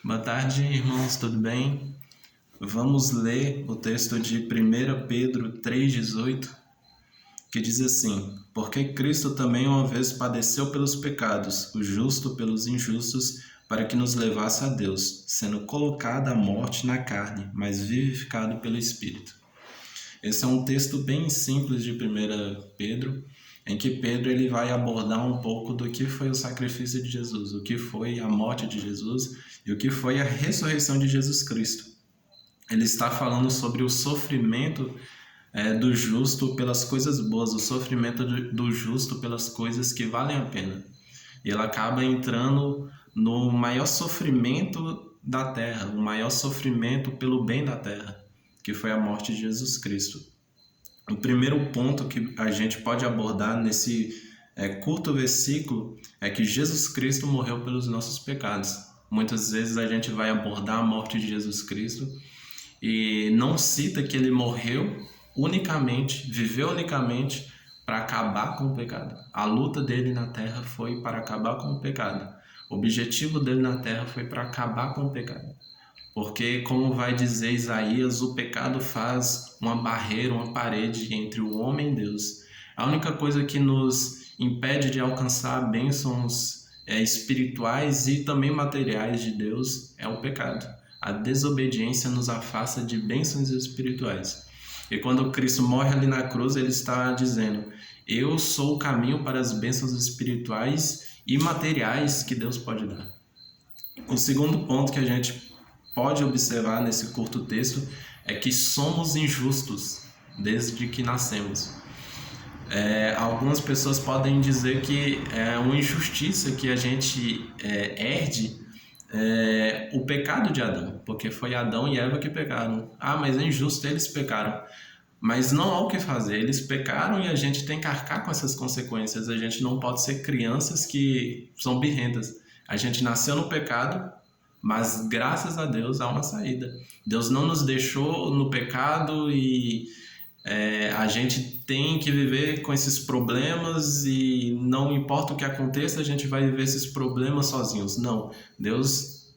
Boa tarde, irmãos, tudo bem? Vamos ler o texto de 1 Pedro 3,18, que diz assim: Porque Cristo também uma vez padeceu pelos pecados, o justo pelos injustos, para que nos levasse a Deus, sendo colocado à morte na carne, mas vivificado pelo Espírito. Esse é um texto bem simples de 1 Pedro, em que Pedro ele vai abordar um pouco do que foi o sacrifício de Jesus, o que foi a morte de Jesus e o que foi a ressurreição de Jesus Cristo. Ele está falando sobre o sofrimento do justo pelas coisas boas, o sofrimento do justo pelas coisas que valem a pena. E ele acaba entrando no maior sofrimento da terra, o maior sofrimento pelo bem da terra, que foi a morte de Jesus Cristo. O primeiro ponto que a gente pode abordar nesse curto versículo é que Jesus Cristo morreu pelos nossos pecados. Muitas vezes a gente vai abordar a morte de Jesus Cristo e não cita que ele morreu unicamente, viveu unicamente para acabar com o pecado. A luta dele na terra foi para acabar com o pecado. O objetivo dele na terra foi para acabar com o pecado. Porque, como vai dizer Isaías, o pecado faz uma barreira, uma parede entre o homem e Deus. A única coisa que nos impede de alcançar bênçãos espirituais e também materiais de Deus é o pecado. A desobediência nos afasta de bênçãos espirituais. E quando Cristo morre ali na cruz, ele está dizendo: eu sou o caminho para as bênçãos espirituais e materiais que Deus pode dar. O segundo ponto que a gente pode observar nesse curto texto é que somos injustos desde que nascemos. Algumas pessoas podem dizer que é uma injustiça que a gente herde o pecado de Adão, porque foi Adão e Eva que pecaram. Mas é injusto, eles pecaram. Mas não há o que fazer, eles pecaram e a gente tem que arcar com essas consequências. A gente não pode ser crianças que são birrentas. A gente nasceu no pecado, mas graças a Deus há uma saída. Deus não nos deixou no pecado e a gente tem que viver com esses problemas e não importa o que aconteça, a gente vai viver esses problemas sozinhos. Não, Deus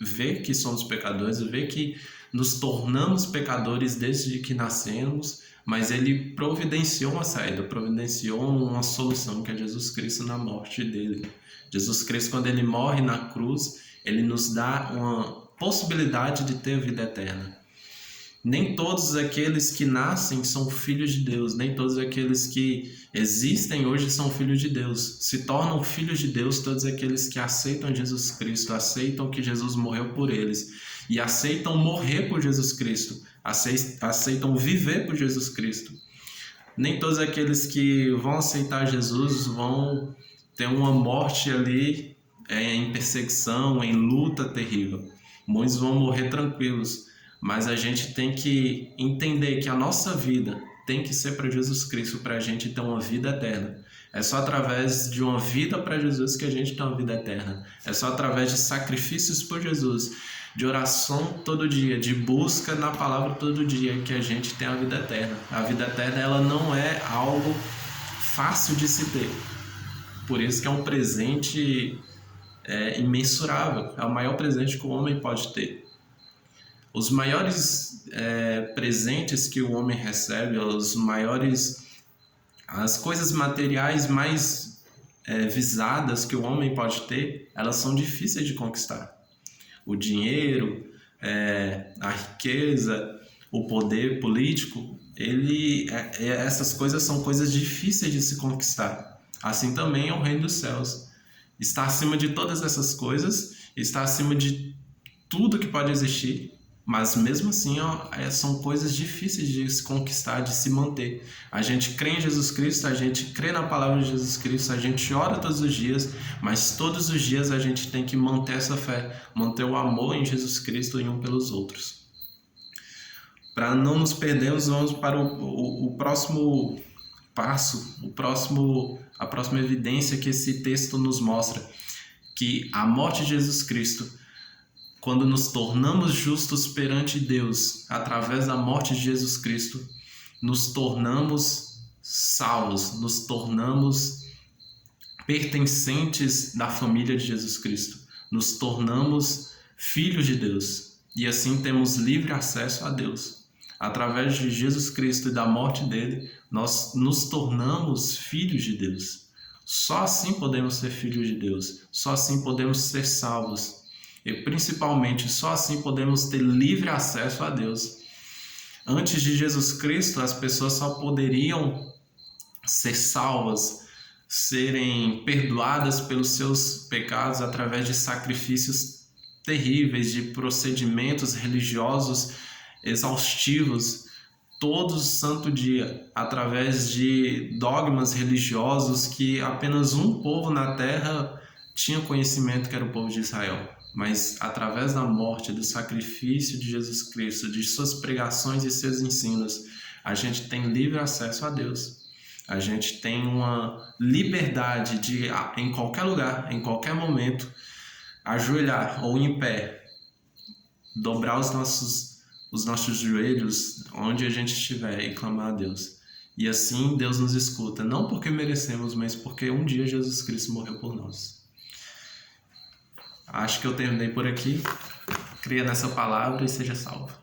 vê que somos pecadores, vê que nos tornamos pecadores desde que nascemos, mas Ele providenciou uma saída, providenciou uma solução, que é Jesus Cristo na morte dele. Jesus Cristo, quando Ele morre na cruz, Ele nos dá uma possibilidade de ter vida eterna. Nem todos aqueles que nascem são filhos de Deus, nem todos aqueles que existem hoje são filhos de Deus. Se tornam filhos de Deus todos aqueles que aceitam Jesus Cristo, aceitam que Jesus morreu por eles e aceitam morrer por Jesus Cristo, aceitam viver por Jesus Cristo. Nem todos aqueles que vão aceitar Jesus vão ter uma morte ali em perseguição, em luta terrível. Muitos vão morrer tranquilos, mas a gente tem que entender que a nossa vida tem que ser para Jesus Cristo, para a gente ter uma vida eterna. É só através de uma vida para Jesus que a gente tem uma vida eterna. É só através de sacrifícios por Jesus, de oração todo dia, de busca na palavra todo dia, que a gente tem a vida eterna. A vida eterna, ela não é algo fácil de se ter. Por isso que é um presente imensurável. É o maior presente que o homem pode ter. Os maiores presentes que o homem recebe, as coisas materiais mais visadas que o homem pode ter, elas são difíceis de conquistar. O dinheiro, a riqueza, o poder político, essas coisas são coisas difíceis de se conquistar. Assim também é o reino dos céus. Está acima de todas essas coisas, está acima de tudo que pode existir, mas mesmo assim são coisas difíceis de se conquistar, de se manter. A gente crê em Jesus Cristo, a gente crê na palavra de Jesus Cristo, a gente ora todos os dias, mas todos os dias a gente tem que manter essa fé, manter o amor em Jesus Cristo e um pelos outros. Para não nos perdermos, vamos para o próximo passo, a próxima evidência que esse texto nos mostra, que a morte de Jesus Cristo, quando nos tornamos justos perante Deus, através da morte de Jesus Cristo, nos tornamos salvos, nos tornamos pertencentes da família de Jesus Cristo, nos tornamos filhos de Deus. E assim temos livre acesso a Deus. Através de Jesus Cristo e da morte dele, nós nos tornamos filhos de Deus. Só assim podemos ser filhos de Deus. Só assim podemos ser salvos. E principalmente, só assim podemos ter livre acesso a Deus. Antes de Jesus Cristo, as pessoas só poderiam ser salvas, serem perdoadas pelos seus pecados através de sacrifícios terríveis, de procedimentos religiosos exaustivos, todo santo dia, através de dogmas religiosos que apenas um povo na terra tinha conhecimento, que era o povo de Israel. Mas através da morte, do sacrifício de Jesus Cristo, de suas pregações e seus ensinos, a gente tem livre acesso a Deus. A gente tem uma liberdade de, em qualquer lugar, em qualquer momento, ajoelhar ou em pé, dobrar os nossos joelhos onde a gente estiver e clamar a Deus. E assim Deus nos escuta, não porque merecemos, mas porque um dia Jesus Cristo morreu por nós. Acho que eu terminei por aqui. Creia nessa palavra e seja salvo.